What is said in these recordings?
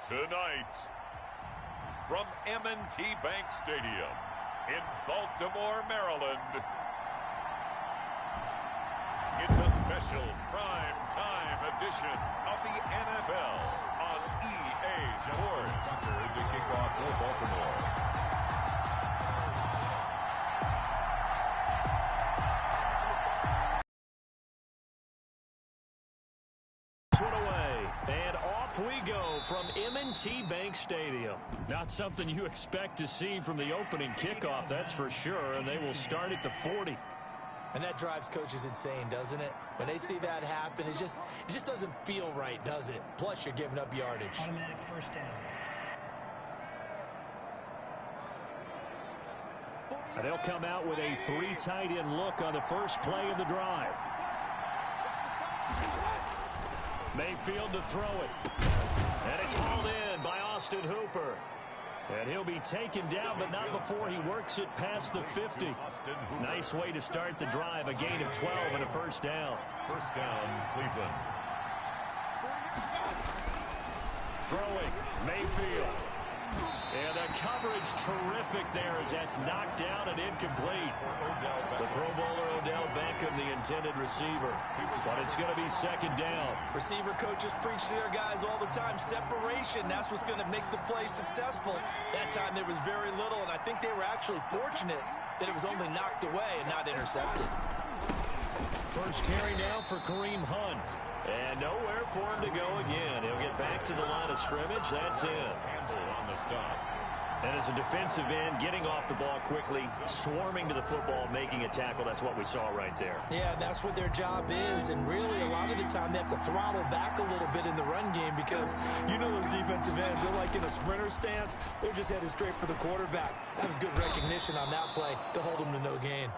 Tonight, from M&T Bank Stadium in Baltimore, Maryland, it's a special prime time edition of the NFL on EA Sports. To kick off for Baltimore. We go from M&T Bank Stadium. Not something you expect to see from the opening kickoff, that's for sure, and they will start at the 40. And that drives coaches insane, doesn't it? When they see that happen, it just doesn't feel right, does it? Plus, you're giving up yardage. Automatic first down. And they'll come out with a 3 tight end look on the first play of the drive. Mayfield to throw it. And it's hauled in by Austin Hooper. And he'll be taken down, but not before he works it past the 50. Nice way to start the drive. A gain of 12 and a first down. First down, Cleveland. Throwing, Mayfield. And the coverage terrific there as that's knocked down and incomplete. The Pro Bowler Odell Beckham, the intended receiver. But it's going to be second down. Receiver coaches preach to their guys all the time. Separation, that's what's going to make the play successful. That time there was very little, and I think they were actually fortunate that it was only knocked away and not intercepted. First carry now for Kareem Hunt. And nowhere for him to go again. He'll get back to the line of scrimmage. That's it. On the stop. And as a defensive end, getting off the ball quickly, swarming to the football, making a tackle. That's what we saw right there. Yeah, that's what their job is. And really, a lot of the time, they have to throttle back a little bit in the run game because you know those defensive ends, they're like in a sprinter stance. They're just headed straight for the quarterback. That was good recognition on that play to hold them to no gain.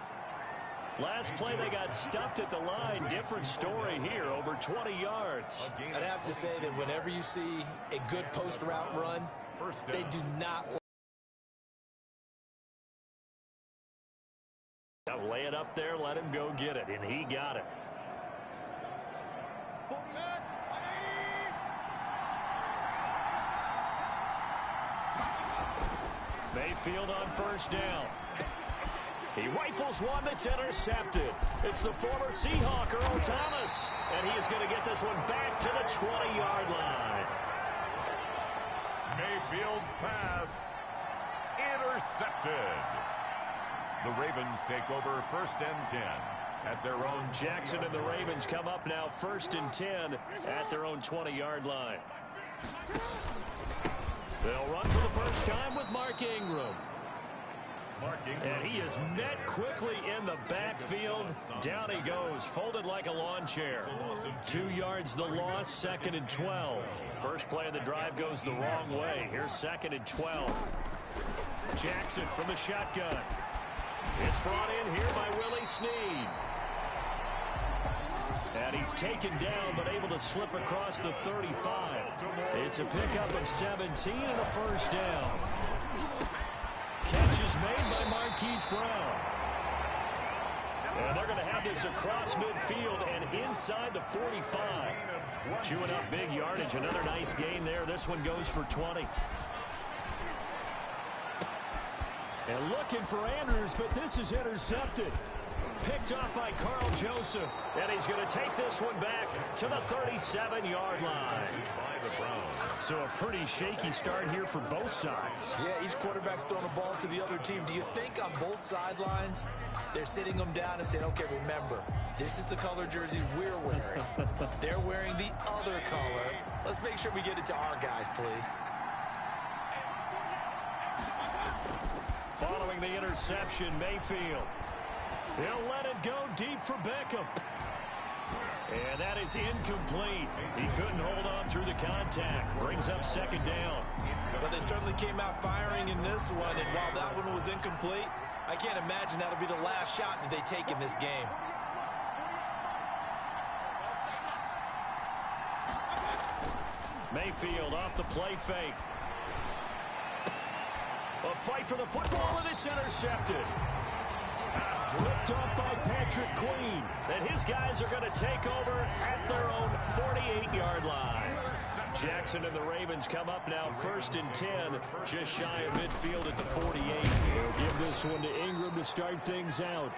Last play, they got stuffed at the line. Different story here, over 20 yards. I'd have to say that whenever you see a good post route run, they do not. Now lay it up there, let him go get it, and he got it. Mayfield on first down. He rifles one that's intercepted. It's the former Seahawk, Earl Thomas. And he is going to get this one back to the 20-yard line. Mayfield's pass intercepted. The Ravens take over first and 10 at their own. Jackson and the Ravens come up now first and 10 at their own 20-yard line. They'll run for the first time with Mark Ingram. And he is met quickly in the backfield. Down he goes, folded like a lawn chair. 2 yards the loss, second and 12. First play of the drive goes the wrong way. Here's second and 12. Jackson from the shotgun. It's brought in here by Willie Snead. And he's taken down, but able to slip across the 35. It's a pickup of 17 and a first down. Catch is made by Marquise Brown. And they're going to have this across midfield and inside the 45. Chewing up big yardage. Another nice gain there. This one goes for 20. And looking for Andrews, but this is intercepted. Picked off by Carl Joseph. And he's going to take this one back to the 37-yard line. So a pretty shaky start here for both sides. Yeah, each quarterback's throwing a ball to the other team. Do you think on both sidelines they're sitting them down and saying, okay, remember, this is the color jersey we're wearing. They're wearing the other color. Let's make sure we get it to our guys, please. Following the interception, Mayfield. He'll let it go deep for Beckham. And that is incomplete. He couldn't hold on through the contact. Brings up second down. But they certainly came out firing in this one, and while that one was incomplete, I can't imagine that'll be the last shot that they take in this game. Mayfield off the play fake. A fight for the football, and it's intercepted. Ripped off by Patrick Queen. And his guys are going to take over at their own 48-yard line. Jackson and the Ravens come up now 1st and 10, just shy of midfield at the 48. They'll give this one to Ingram to start things out.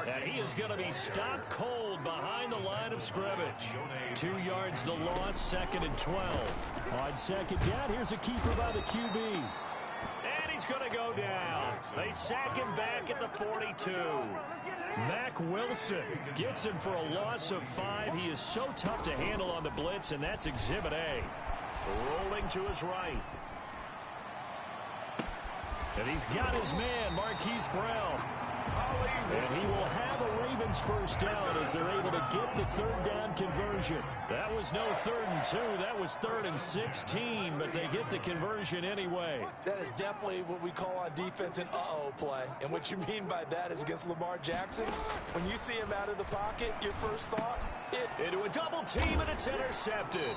And he is going to be stopped cold behind the line of scrimmage. 2 yards the loss, 2nd and 12. On 2nd down, here's a keeper by the QB. And he's going to go down. They sack him back at the 42. Mack Wilson gets him for a loss of 5. He is so tough to handle on the blitz, and that's Exhibit A. Rolling to his right. And he's got his man, Marquise Brown. And he will have a Ravens first down as they're able to get the 3rd down conversion. That was no 3rd and 2. That was 3rd and 16, but they get the conversion anyway. That is definitely what we call on defense an uh-oh play. And what you mean by that is against Lamar Jackson, when you see him out of the pocket, your first thought, into a double team, and it's intercepted.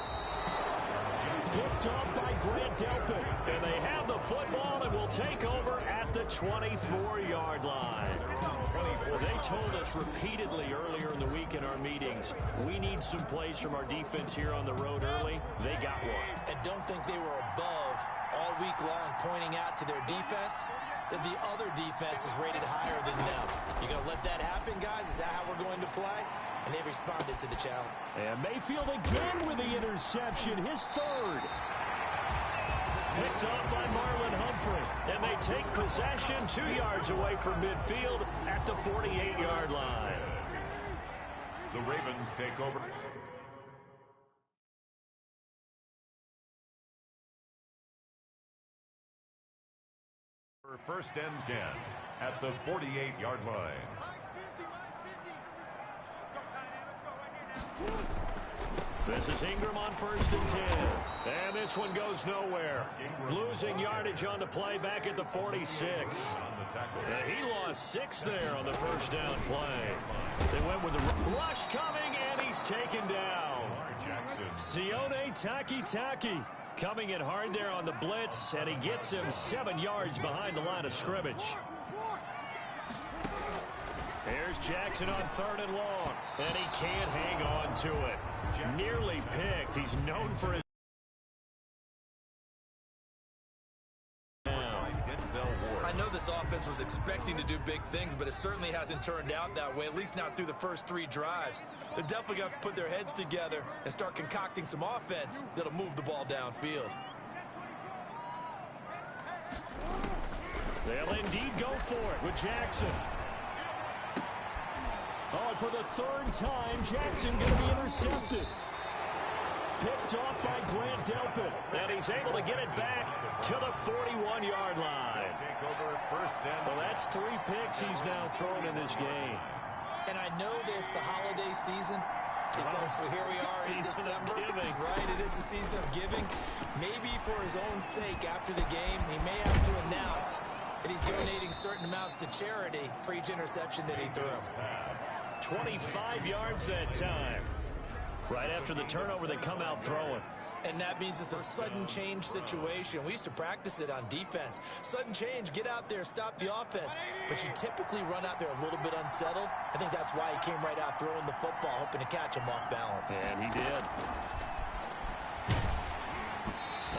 Picked up by Grant Delpit. And they have the football and will take over at the 24-yard line. They told us repeatedly earlier in the week in our meetings, we need some plays from our defense here on the road early. They got one. And don't think they were above all week long pointing out to their defense that the other defense is rated higher than them. You going to let that happen, guys? Is that how we're going to play? And they responded to the challenge. And Mayfield again with the interception, his 3rd. Picked off by Marlon Humphrey. And they take possession 2 yards away from midfield at the 48-yard line. The Ravens take over. For 1st and 10 at the 48-yard line. This is Ingram on 1st and 10. And this one goes nowhere. Losing yardage on the play back at the 46. And he lost 6 there on the 1st down play. They went with the rush coming, and he's taken down. Sione Takitaki coming in hard there on the blitz, and he gets him 7 yards behind the line of scrimmage. Here's Jackson on 3rd and long, and he can't hang on to it. Nearly picked. He's known for his... I know this offense was expecting to do big things, but it certainly hasn't turned out that way, at least not through the first 3 drives. They're definitely going to have to put their heads together and start concocting some offense that'll move the ball downfield. They'll indeed go for it with Jackson. Oh, for the 3rd time, Jackson going to be intercepted. Picked off by Grant Delpit. And he's able to get it back to the 41-yard line. Well, that's 3 picks he's now thrown in this game. And I know this, the holiday season, because here we are in December. Right, it is the season of giving. Maybe for his own sake after the game, he may have to announce that he's donating certain amounts to charity for each interception that he threw. 25 yards that time. Right after the turnover, they come out throwing. And that means it's a sudden change situation. We used to practice it on defense. Sudden change, get out there, stop the offense. But you typically run out there a little bit unsettled. I think that's why he came right out throwing the football, hoping to catch him off balance. And he did.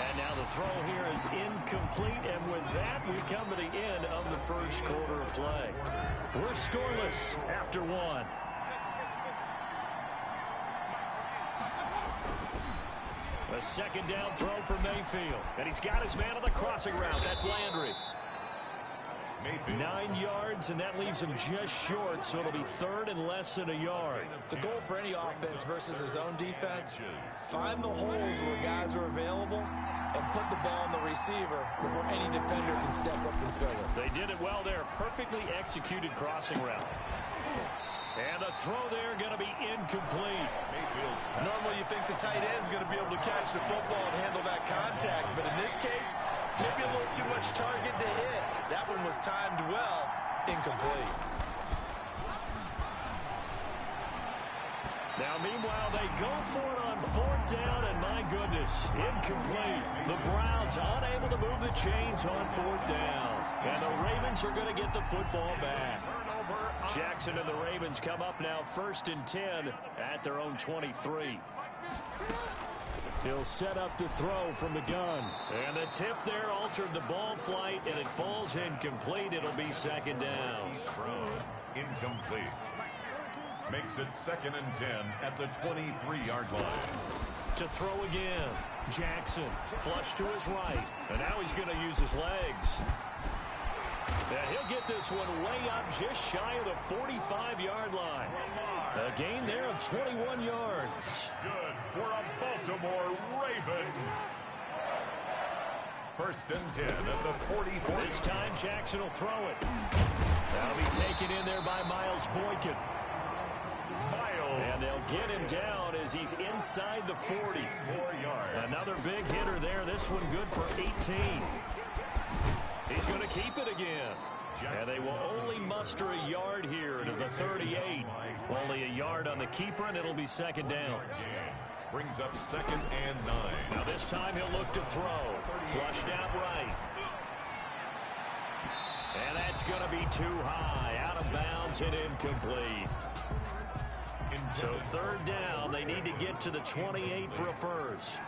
And now the throw here is incomplete. And with that, we come to the end of the first quarter of play. We're scoreless after 1. A 2nd down throw for Mayfield. And he's got his man on the crossing route. That's Landry. 9 yards, and that leaves him just short, so it'll be 3rd and less than a yard. The goal for any offense versus his own defense, find the holes where guys are available and put the ball on the receiver before any defender can step up and fill it. They did it well there. Perfectly executed crossing route. And the throw there going to be incomplete. Normally you think the tight end's going to be able to catch the football and handle that contact, but in this case, maybe a little too much target to hit. That one was timed well, incomplete. Now, meanwhile, they go for it on 4th down, and my goodness, incomplete. The Browns unable to move the chains on 4th down. And the Ravens are going to get the football back. Jackson and the Ravens come up now 1st and 10 at their own 23. He'll set up to throw from the gun. And the tip there altered the ball flight, and it falls incomplete. It'll be second down. Incomplete. Makes it 2nd and 10 at the 23-yard line. To throw again. Jackson flush to his right. And now he's going to use his legs. And he'll get this one way up just shy of the 45-yard line. A gain there of 21 yards. Good for a Baltimore Raven. 1st and 10 at the 44. This time Jackson will throw it. That'll be taken in there by Miles Boykin. And they'll get him down as he's inside the 40. 4 yards. Another big hitter there. This one good for 18. He's going to keep it again. And they will only muster a yard here to the 38. Only a yard on the keeper, and it'll be second down. Brings up 2nd and 9. Now this time he'll look to throw. Flushed out right. And that's going to be too high. Out of bounds and incomplete. So 3rd down, they need to get to the 28 for a first.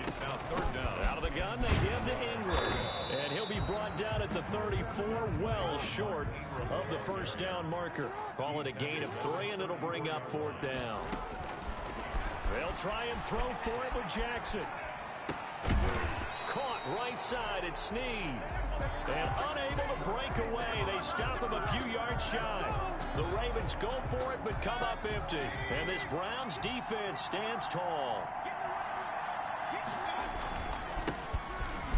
It's now 3rd down. Out of the gun, they give to Ingram. And he'll be brought down at the 34, well short of the first down marker. Call it a gain of 3, and it'll bring up 4th down. They'll try and throw for it with Jackson. Caught right side at Snead. And unable to break away. They stop him a few yards shy. The Ravens go for it, but come up empty. And this Browns defense stands tall.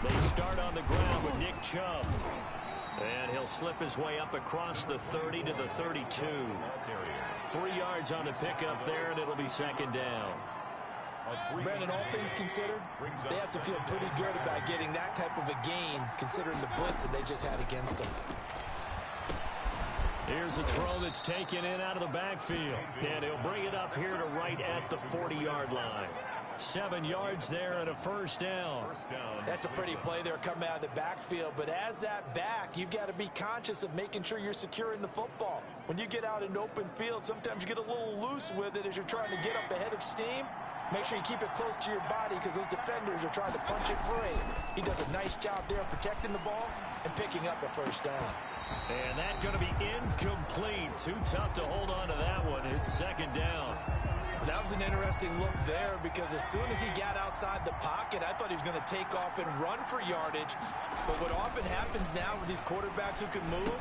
They start on the ground with Nick Chubb. And he'll slip his way up across the 30 to the 32. 3 yards on the pickup there, and it'll be second down. Brandon, all things considered, they have to feel pretty good about getting that type of a gain, considering the blitz that they just had against them. Here's a throw that's taken in out of the backfield. And he'll bring it up here to right at the 40-yard line. 7 yards there and a first down. That's a pretty play there coming out of the backfield. But as that back, you've got to be conscious of making sure you're securing the football. When you get out in open field, sometimes you get a little loose with it as you're trying to get up ahead of steam. Make sure you keep it close to your body because those defenders are trying to punch it free. He does a nice job there protecting the ball and picking up a first down. And that's going to be incomplete. Too tough to hold on to that one. It's second down. That was an interesting look there because as soon as he got outside the pocket, I thought he was going to take off and run for yardage. But what often happens now with these quarterbacks who can move,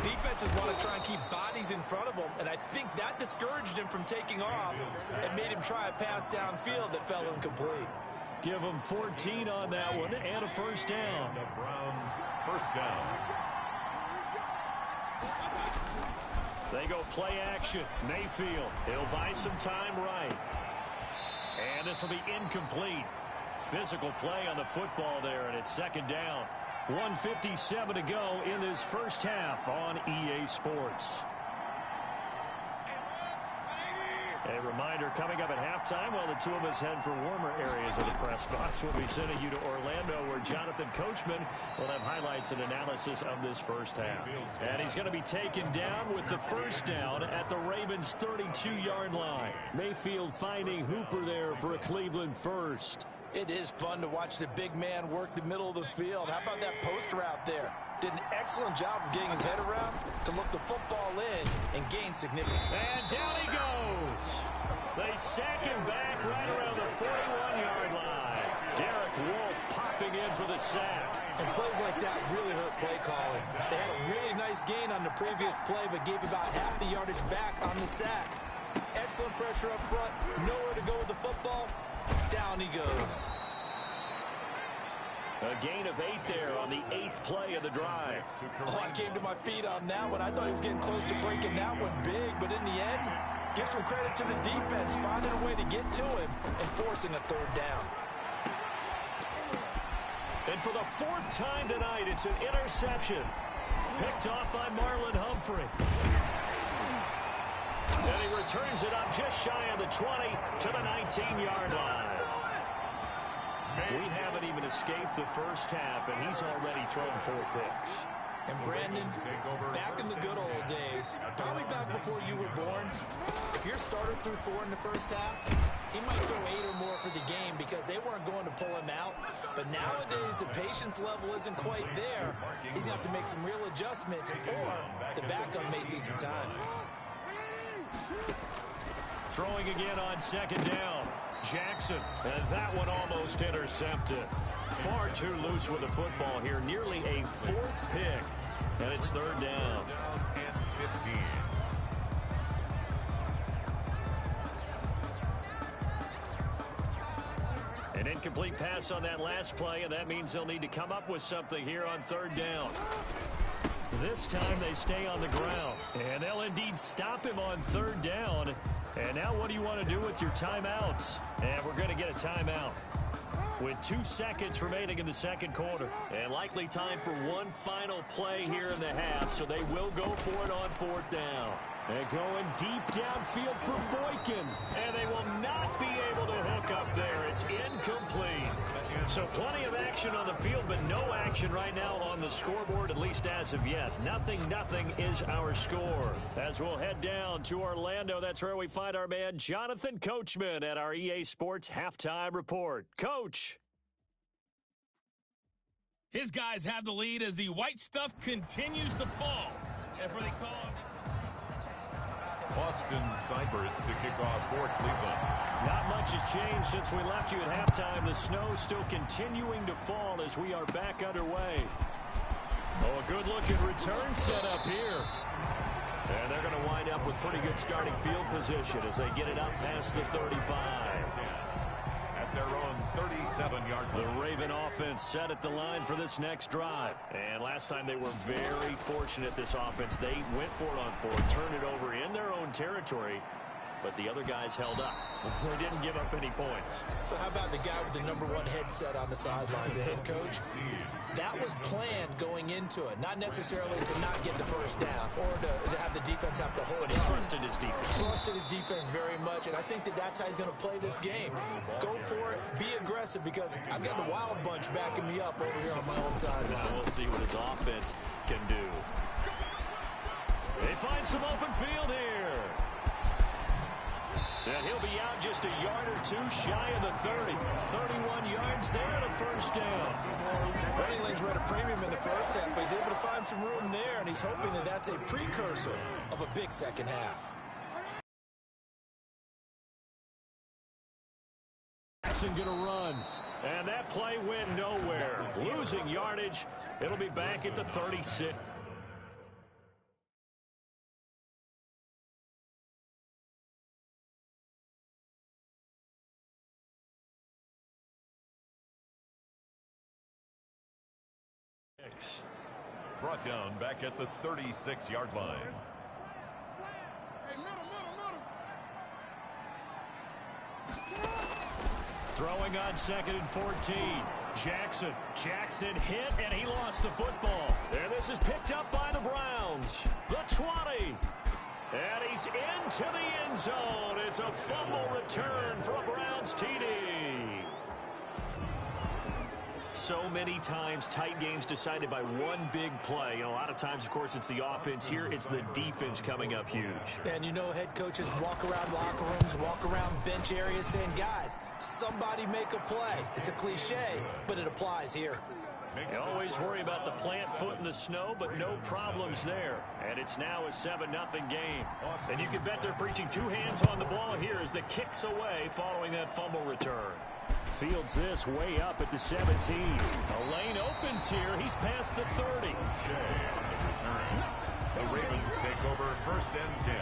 defenses want to try and keep bodies in front of him, and I think that discouraged him from taking off and made him try a pass downfield that fell incomplete. Give him 14 on that one and a first down. The Browns first down. They go play action. Mayfield, he'll buy some time right. And this will be incomplete. Physical play on the football there, and it's second down. 1:57 to go in this first half on EA Sports. A reminder coming up at halftime while the two of us head for warmer areas of the press box. We'll be sending you to Orlando where Jonathan Coachman will have highlights and analysis of this first half. And he's going to be taken down with the first down at the Ravens' 32-yard line. Mayfield finding Hooper there for a Cleveland first. It is fun to watch the big man work the middle of the field. How about that post route there? Did an excellent job of getting his head around to look the football in and gain significance. And down he goes. They sack him back right around the 41-yard line. Derek Wolfe popping in for the sack. And plays like that really hurt play calling. They had a really nice gain on the previous play, but gave about half the yardage back on the sack. Excellent pressure up front. Nowhere to go with the football. Down he goes. A gain of 8 there on the 8th play of the drive. Oh, I came to my feet on that one. I thought he was getting close to breaking that one big, but in the end, give some credit to the defense, finding a way to get to him and forcing a third down. And for the 4th time tonight, it's an interception. Picked off by Marlon Humphrey. And he returns it up just shy of the 20 to the 19-yard line. We haven't even escaped the first half, and he's already thrown 4 picks. And Brandon, back in the good old days, probably back before you were born, if your starter threw 4 in the first half, he might throw 8 or more for the game because they weren't going to pull him out. But nowadays, the patience level isn't quite there. He's going to have to make some real adjustments, or the backup may see some time. Throwing again on second down. Jackson, and that one almost intercepted. Far too loose with the football here. Nearly a 4th pick, and it's third down. And 15. An incomplete pass on that last play, and that means they'll need to come up with something here on third down. This time they stay on the ground, and they'll indeed stop him on third down. And now what do you want to do with your timeouts? And we're going to get a timeout with 2 seconds remaining in the second quarter. And likely time for one final play here in the half, so they will go for it on fourth down. And going deep downfield for Boykin. And they will not be able to hook up there. It's incomplete. So plenty of action on the field, but no action right now on the scoreboard, at least as of yet. 0-0 is our score. As we'll head down to Orlando, that's where we find our man Jonathan Coachman at our EA Sports Halftime Report. Coach. His guys have the lead as the white stuff continues to fall. And for the call... Austin Seibert to kick off for Cleveland. Not much has changed since we left you at halftime. The snow still continuing to fall as we are back underway. Oh, a good-looking return set up here. And they're going to wind up with pretty good starting field position as they get it up past the 35. At their own 37-yard line. The Raven offense set at the line for this next drive. And last time they were very fortunate, this offense. They went for it on 4, turned it over in their own territory, but the other guys held up. They didn't give up any points. So how about the guy with the #1 headset on the sidelines, the head coach? That was planned going into it, not necessarily to not get the first down or to have the defense have to hold it. But he trusted his defense. Trusted his defense very much, and I think that's how he's going to play this game. Go for it, be aggressive, because I've got the wild bunch backing me up over here on my own side. Now we'll see what his offense can do. They find some open field here. And he'll be out just a yard or 2 shy of the 30. 31 yards there and a first down. Running lanes were at a premium in the first half, but he's able to find some room there, and he's hoping that that's a precursor of a big second half. Jackson going to run. And that play went nowhere. Losing yardage. It'll be back at the 36. Brought down back at the 36-yard line. Throwing on 2nd and 14. Jackson hit, and he lost the football. There, this is picked up by the Browns. The 20. And he's into the end zone. It's a fumble return for a Browns TD. So many times, tight games decided by one big play. A lot of times, of course, it's the offense. Here, it's the defense coming up huge. And you know, head coaches walk around locker rooms, walk around bench areas saying, guys, somebody make a play. It's a cliche, but it applies here. You always worry about the plant foot in the snow, but no problems there. And it's now a 7-0 game. And you can bet they're preaching 2 hands on the ball here as the kick's away following that fumble return. Fields this way up at the 17. A lane opens here. He's past the 30. The Ravens take over 1st and 10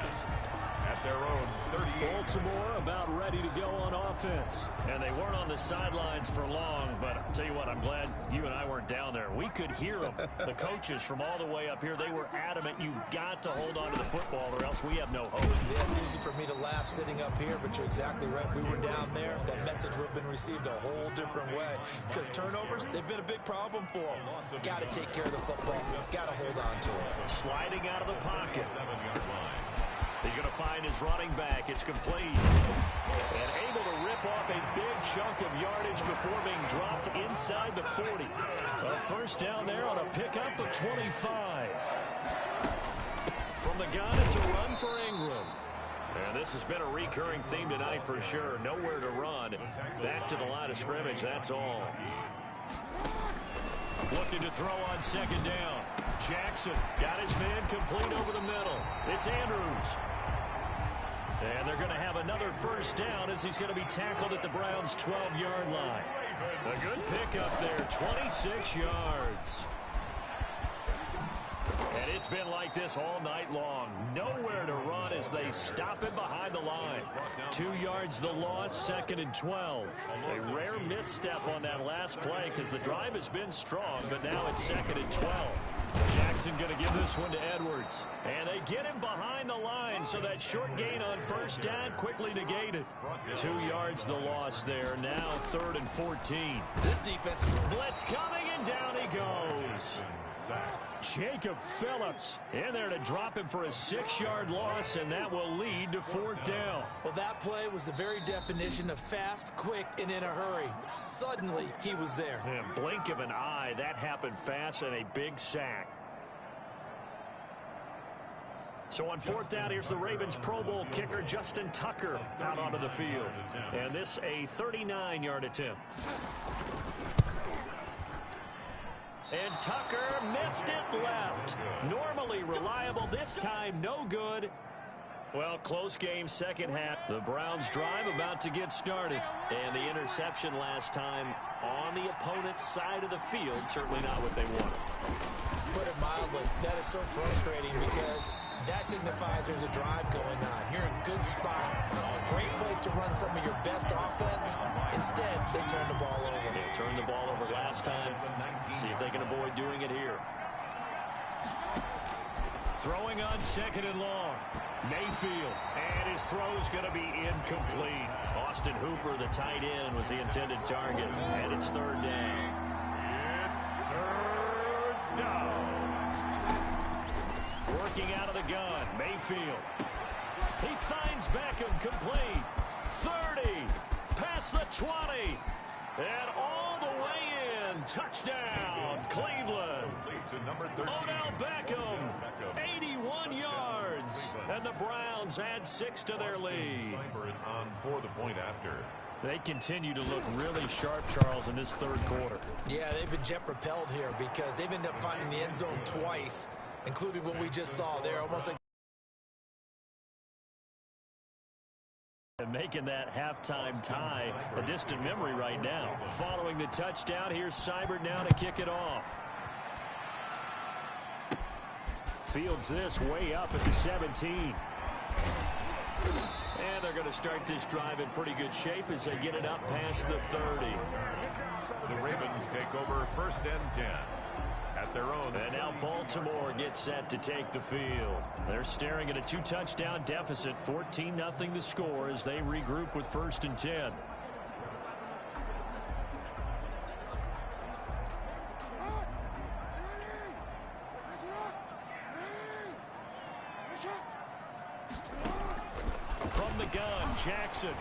at their own 38. Baltimore about ready to go on offense. And they weren't on the sidelines for long, but I'll tell you what, I'm glad you and I weren't down there. We could hear them. The coaches from all the way up here, they were adamant. You've got to hold on to the football or else we have no hope. Yeah, it's easy for me to laugh sitting up here, but you're exactly right. If we were down there, that message would have been received a whole different way. Because turnovers, they've been a big problem for them. Got to take care of the football. Got to hold on to it. Sliding out of the pocket. 7-yard line. He's going to find his running back. It's complete. And able to rip off a big chunk of yardage before being dropped inside the 40. A first down there on a pickup of 25. From the gun, it's a run for Ingram. And this has been a recurring theme tonight for sure. Nowhere to run. Back to the line of scrimmage, that's all. Looking to throw on second down. Jackson got his man complete over the middle. It's Andrews. And they're going to have another first down as he's going to be tackled at the Browns' 12-yard line. A good pickup there, 26 yards. And it's been like this all night long. Nowhere to run as they stop him behind the line. 2 yards the loss, 2nd and 12. A rare misstep on that last play because the drive has been strong, but now it's 2nd and 12. Jackson going to give this one to Edwards. And they get him behind the line, so that short gain on first down quickly negated. 2 yards the loss there. Now 3rd and 14. This defense. Blitz coming, and down he goes. Jacob Phillips in there to drop him for a 6-yard loss, and that will lead to 4th down. Well, that play was the very definition of fast, quick, and in a hurry. Suddenly, he was there. And blink of an eye, that happened fast, and a big sack. So on 4th down, here's the Ravens Pro Bowl kicker Justin Tucker out onto the field. And this a 39-yard attempt. And Tucker missed it left. Normally reliable, this time no good. Well, close game, second half. The Browns drive about to get started. And the interception last time on the opponent's side of the field, certainly not what they wanted. Put it mildly, that is so frustrating because that signifies there's a drive going on. You're in a good spot, a great place to run some of your best offense. Instead, they turn the ball over. They turned the ball over last time. See if they can avoid doing it here. Throwing on 2nd and long. Mayfield, and his throw's going to be incomplete. Austin Hooper, the tight end, was the intended target, and it's 3rd down. It's 3rd down. Working out of the gun, Mayfield. He finds Beckham complete. 30, past the 20, and all the way in. Touchdown, Cleveland. Odell Beckham, 81 yards, and the Browns add 6 to their lead. On for the point after. They continue to look really sharp, Charles, in this 3rd quarter. Yeah, they've been jet-propelled here because they've ended up finding the end zone twice, including what we just saw there, almost like and making that halftime tie a distant memory right now. Following the touchdown, here's Seibert now to kick it off. Fields this way up at the 17. And they're going to start this drive in pretty good shape as they get it up past the 30. The Ravens take over 1st and 10. At their own. And now Baltimore gets set to take the field. They're staring at a 2-touchdown deficit, 14-0 to score as they regroup with 1st and 10. From the gun, Jackson.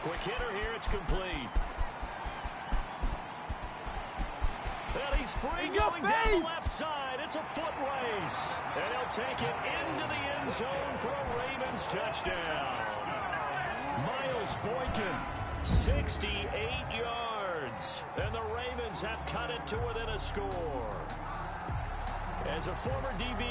Quick hitter here, it's complete. Well, he's free going down the left side. It's a foot race. And he'll take it into the end zone for a Ravens touchdown. Miles Boykin, 68 yards. And the Ravens have cut it to within a score. As a former DB,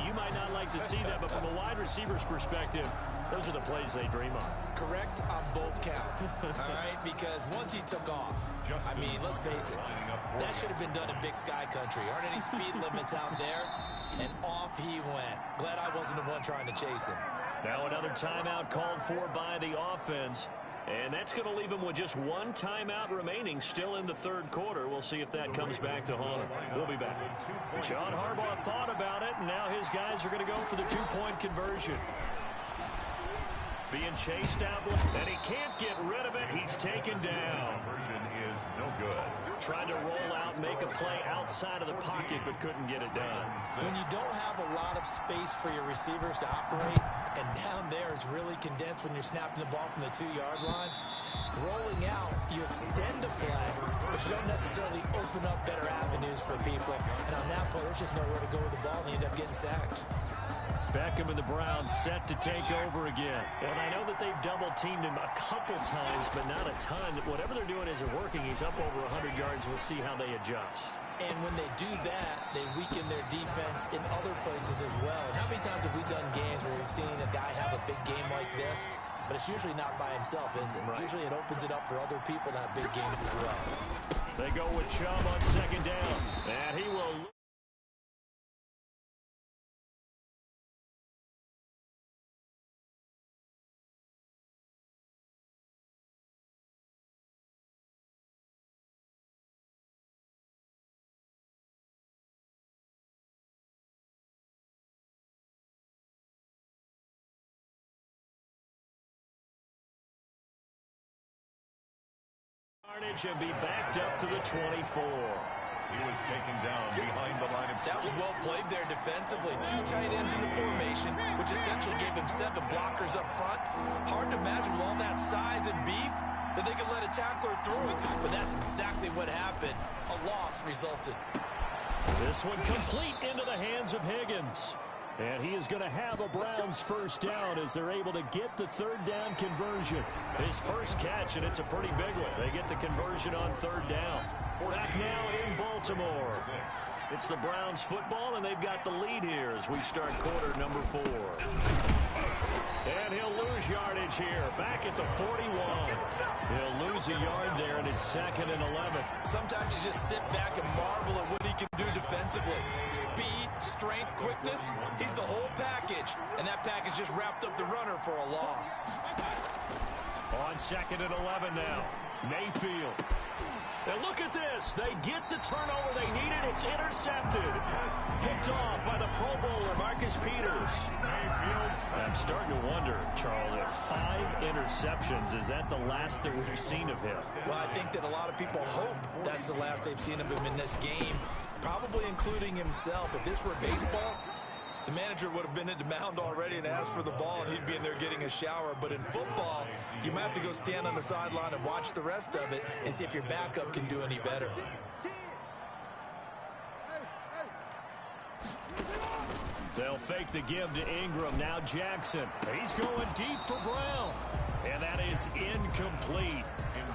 you might not like to see that, but from a wide receiver's perspective, those are the plays they dream of. correct on both counts, all right? Because once he took off, I mean, let's face it, that should have been done in Big Sky Country. Aren't any speed limits out there? And off he went. Glad I wasn't the one trying to chase him. Now another timeout called for by the offense. And that's going to leave him with just one timeout remaining still in the third quarter. We'll see if that comes back to haunt him. We'll be back. John Harbaugh thought about it, and now his guys are going to go for the two-point conversion. Being chased out, and he can't get rid of it. He's taken down. Conversion is no good. Tried to roll out and make a play outside of the pocket, but couldn't get it done. When you don't have a lot of space for your receivers to operate, and down there is really condensed when you're snapping the ball from the 2-yard line, rolling out, you extend a play, but you don't necessarily open up better avenues for people. And on that play, there's just nowhere to go with the ball, and you end up getting sacked. Beckham and the Browns set to take over again. And I know that they've double-teamed him a couple times, but not a ton. Whatever they're doing isn't working. He's up over 100 yards. We'll see how they adjust. And when they do that, they weaken their defense in other places as well. And how many times have we done games where we've seen a guy have a big game like this, but it's usually not by himself, is it? Right. Usually it opens it up for other people to have big games as well. They go with Chubb on second down, and he will... and be backed up to the 24. He was taken down behind the line of scrimmage. That was well played there defensively. 2 tight ends in the formation, which essentially gave him 7 blockers up front. Hard to imagine with all that size and beef that they could let a tackler through. But that's exactly what happened. A loss resulted. This one complete into the hands of Higgins. And he is going to have a Browns first down as they're able to get the third down conversion. His first catch, and it's a pretty big one. They get the conversion on third down. Back now in Baltimore. It's the Browns football, and they've got the lead here as we start quarter number 4. And he'll lose yardage here. Back at the 41. He'll lose a yard there, and it's 2nd and 11. Sometimes you just sit back and marvel at what he can do defensively. Speed, strength, quickness. He's the whole package. And that package just wrapped up the runner for a loss. On 2nd and 11 now. Mayfield. And look at this. They get the turnover they needed. It's intercepted. Picked off by the Pro Bowler, Marcus Peters. I'm starting to wonder, Charles, if 5 interceptions, is that the last that we've seen of him? Well, I think that a lot of people hope that's the last they've seen of him in this game, probably including himself. If this were baseball, the manager would have been at the mound already and asked for the ball, and he'd be in there getting a shower. But in football, you might have to go stand on the sideline and watch the rest of it and see if your backup can do any better. They'll fake the give to Ingram. Now Jackson. He's going deep for Brown. And that is incomplete.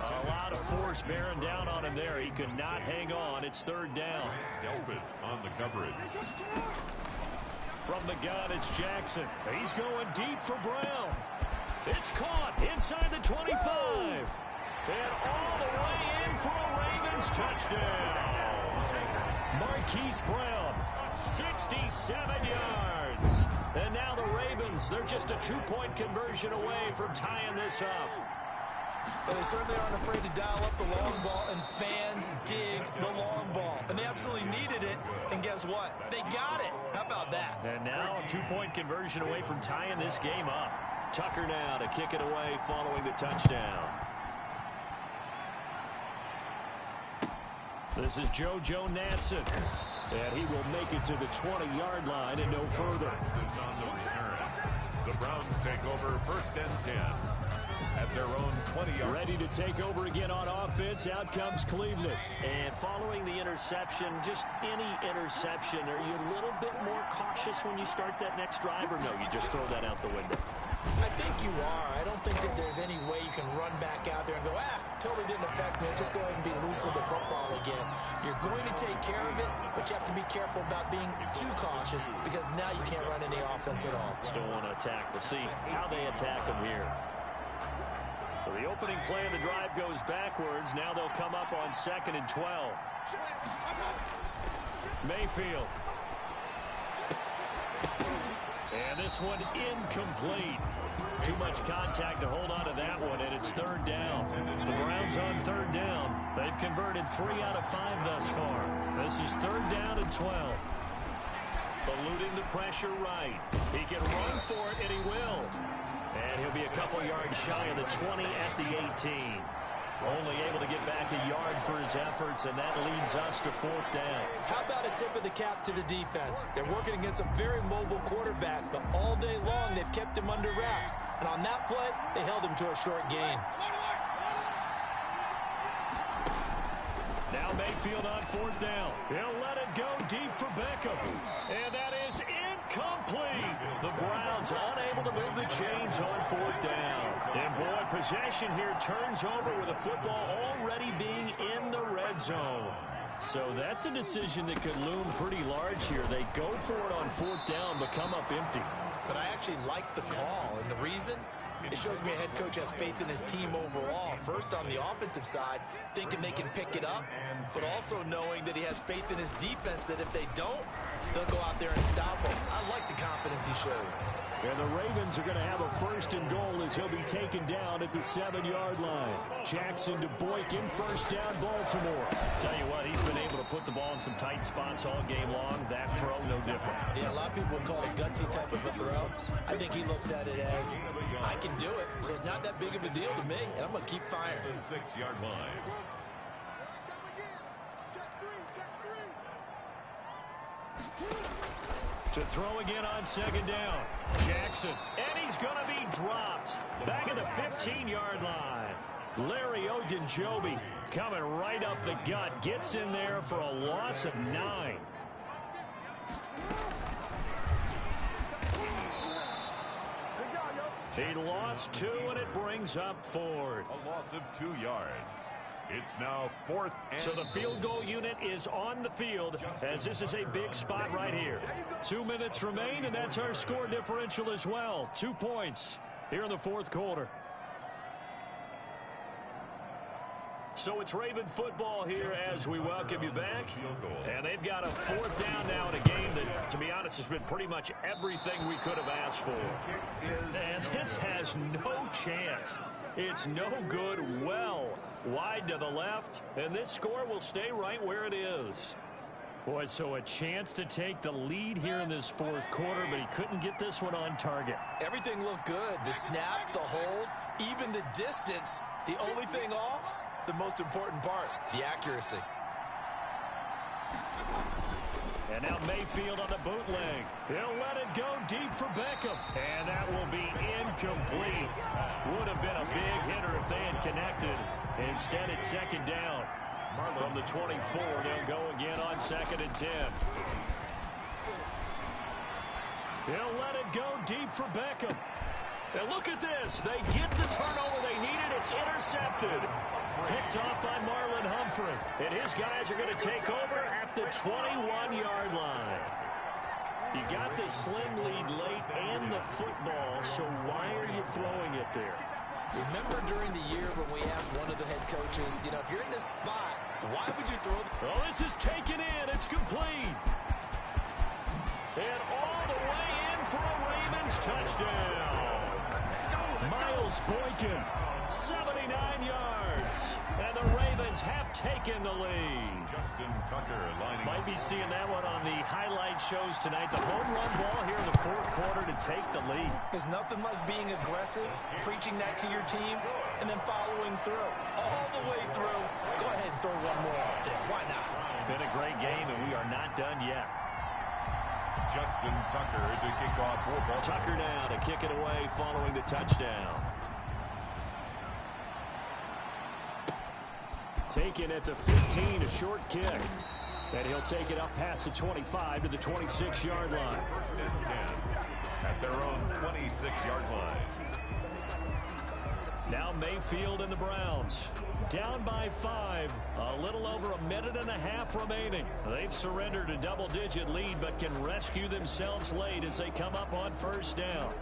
A lot of force bearing down on him there. He could not hang on. It's third down. Delpit on the coverage. From the gun, it's Jackson. He's going deep for Brown. It's caught inside the 25. And all the way in for a Ravens touchdown. Marquise Brown, 67 yards. And now the Ravens, they're just a 2-point conversion away from tying this up. But they certainly aren't afraid to dial up the long ball, and fans dig the long ball. And they absolutely needed it, and guess what? They got it. How about that? And now a 2-point conversion away from tying this game up. Tucker now to kick it away following the touchdown. This is JoJo Natson. And he will make it to the 20-yard line and no further. On the return. The Browns take over 1st and 10. At their own 20-yard. Ready to take over again on offense. Out comes Cleveland. And following the interception, just any interception, are you a little bit more cautious when you start that next drive, or no, you just throw that out the window? I think you are. I don't think that there's any way you can run back out there and go, totally didn't affect me. Let's just go ahead and be loose with the football again. You're going to take care of it, but you have to be careful about being too cautious because now you can't run any offense at all. Still want to attack. We'll see how they attack them here. So the opening play of the drive goes backwards. Now they'll come up on 2nd and 12. Mayfield. And this one incomplete. Too much contact to hold on to that one, and it's third down. The Browns on third down. They've converted 3 out of 5 thus far. This is third down and 12. Eluding the pressure right. He can run for it, and he will. And he'll be a couple yards shy of the 20 at the 18. Only able to get back a yard for his efforts, and that leads us to 4th down. How about a tip of the cap to the defense? They're working against a very mobile quarterback, but all day long they've kept him under wraps. And on that play, they held him to a short gain. Now Mayfield on 4th down. He'll let it go deep for Beckham. And that is incomplete. The able to move the chains on fourth down. And boy, possession here turns over with the football already being in the red zone. So that's a decision that could loom pretty large here. They go for it on fourth down, but come up empty. But I actually like the call, and the reason? It shows me a head coach has faith in his team overall. First, on the offensive side, thinking they can pick it up, but also knowing that he has faith in his defense that if they don't, they'll go out there and stop them. I like the confidence he showed. And the Ravens are going to have a first and goal as he'll be taken down at the 7-yard line. Jackson to Boykin, first down, Baltimore. Tell you what, he's been able to put the ball in some tight spots all game long. That throw, no different. Yeah, a lot of people would call it a gutsy type of a throw. I think he looks at it as, I can do it. So it's not that big of a deal to me, and I'm going to keep firing. The 6-yard line. To throw again on second down. Jackson, and he's going to be dropped. Back at the 15-yard line. Larry Ogunjobi coming right up the gut. Gets in there for a loss of 9. He lost 2, and it brings up 4th. A loss of 2 yards. It's now 4th and So the field goal unit is on the field as this is a big spot right here. 2 minutes remain, and that's our score differential as well. 2 points here in the fourth quarter. So it's Raven football here as we welcome you back. And they've got a fourth down now in a game that, to be honest, has been pretty much everything we could have asked for. And this has no chance. It's no good. Well wide to the left, and this score will stay right where it is. Boy, so a chance to take the lead here in this fourth quarter, but he couldn't get this one on target. Everything looked good. The snap, the hold, even the distance. The only thing off, the most important part, the accuracy. And now Mayfield on the bootleg. He'll let it go deep for Beckham. And that will be incomplete. Would have been a big hitter if they had connected. Instead, it's second down. From the 24, they'll go again on 2nd and 10. He'll let it go deep for Beckham. And look at this. They get the turnover they needed. It's intercepted. Picked off by Marlon Humphrey. And his guys are going to take over at the 21-yard line. You got the slim lead late and the football, so why are you throwing it there? Remember during the year when we asked one of the head coaches, you know, if you're in this spot, why would you throw? Oh, this is taken in. It's complete. And all the way in for a Ravens touchdown. Miles Boykin, 79 yards. And the Ravens have taken the lead. Justin Tucker lining Might be seeing that one on the highlight shows tonight. The home run ball here in the fourth quarter to take the lead. There's nothing like being aggressive, preaching that to your team, and then following through. All the way through. Go ahead and throw one more up there. Why not? Been a great game, and we are not done yet. Justin Tucker to kick off for Baltimore. Tucker now to kick it away following the touchdown. Taken at the 15, a short kick. And he'll take it up past the 25 to the 26-yard line. First and 10 at their own 26-yard line. Now Mayfield and the Browns. Down by 5. A little over a minute and a half remaining. They've surrendered a double-digit lead, but can rescue themselves late as they come up on first down.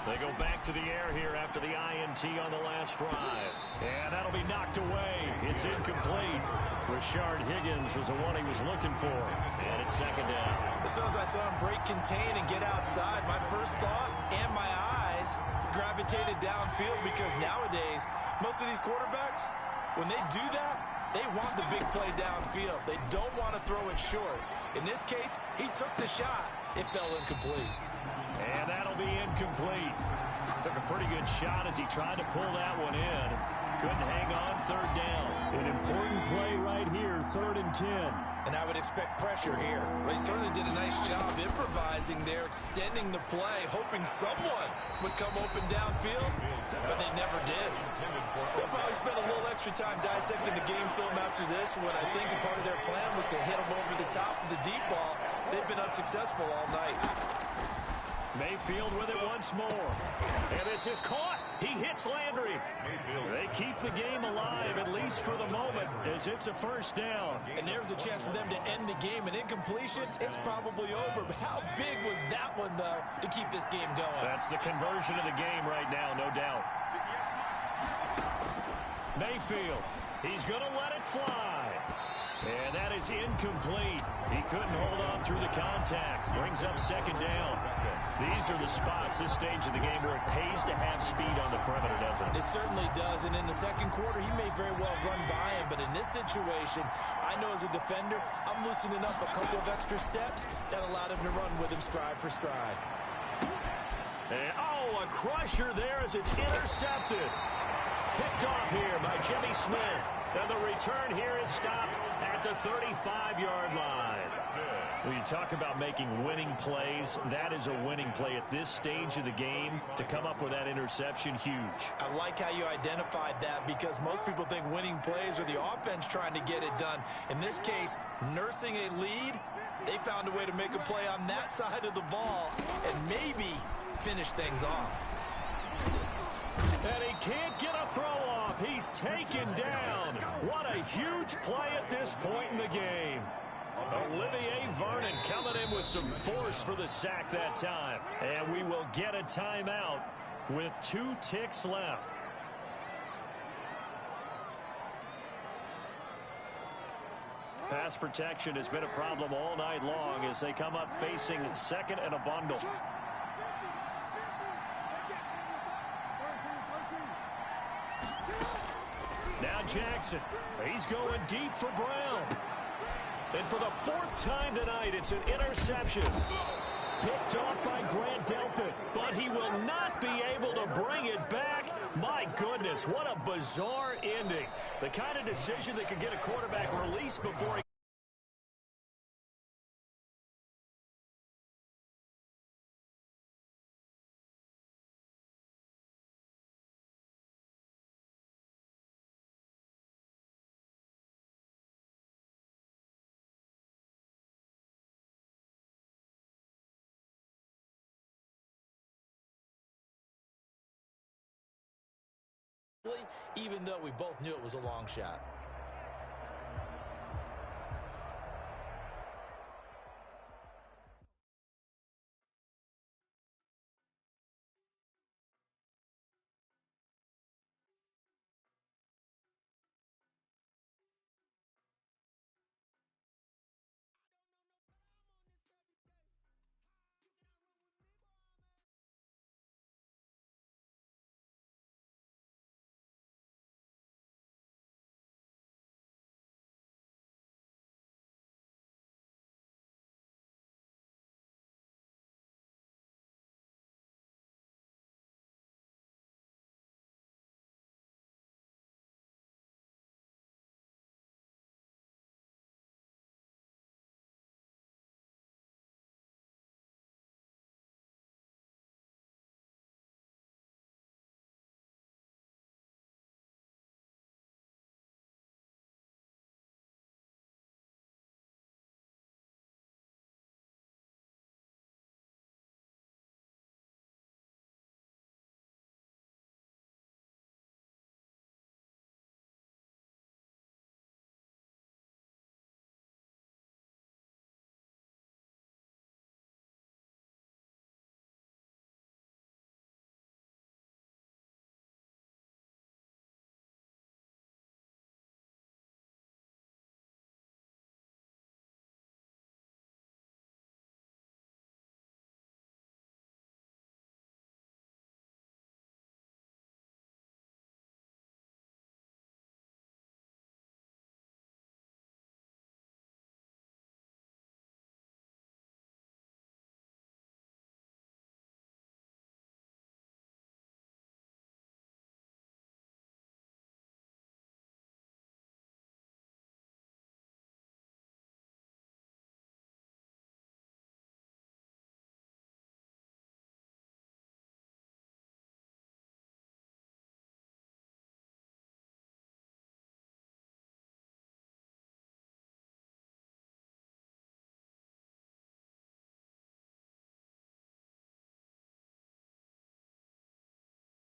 They go back to the air here after the INT on the last drive. And that'll be knocked away. It's incomplete. Rashard Higgins was the one he was looking for. And it's second down. As soon as I saw him break contain and get outside, my first thought and my eyes gravitated downfield because nowadays, most of these quarterbacks, when they do that, they want the big play downfield. They don't want to throw it short. In this case, he took the shot. It fell incomplete. And that'll be incomplete. Took a pretty good shot as he tried to pull that one in. Couldn't hang on third down. An important play right here, 3rd and 10. And I would expect pressure here. They certainly did a nice job improvising there, extending the play, hoping someone would come open downfield, but they never did. They'll probably spend a little extra extra time dissecting the game film after this one. I think the part of their plan was to hit them over the top of the deep ball. They've been unsuccessful all night. Mayfield with it once more. And this is caught. He hits Landry. They keep the game alive, at least for the moment, as it's a first down. And there's a chance for them to end the game. An incompletion, it's probably over. But how big was that one, though, to keep this game going? That's the conversion of the game right now, no doubt. Mayfield, he's going to let it fly. And that is incomplete. He couldn't hold on through the contact. Brings up second down. These are the spots, this stage of the game, where it pays to have speed on the perimeter, doesn't it? It certainly does. And in the second quarter, he may very well run by him. But in this situation, I know as a defender, I'm loosening up a couple of extra steps that allowed him to run with him stride for stride. And, oh, a crusher there as it's intercepted. Picked off here by Jimmy Smith. And the return here is stopped at the 35-yard line. When you talk about making winning plays, that is a winning play at this stage of the game. To come up with that interception, huge. I like how you identified that, because most people think winning plays are the offense trying to get it done. In this case, nursing a lead, they found a way to make a play on that side of the ball and maybe finish things off. And he can't get a throw off. He's taken down. What a huge play at this point in the game. Olivier Vernon coming in with some force for the sack that time. And we will get a timeout with 2 ticks left. Pass protection has been a problem all night long as they come up facing second and a bundle. Now Jackson, he's going deep for Brown. And for the 4th time tonight, it's an interception. Picked off by Grant Delpit, but he will not be able to bring it back. My goodness, what a bizarre ending. The kind of decision that could get a quarterback released before he... Even though we both knew it was a long shot.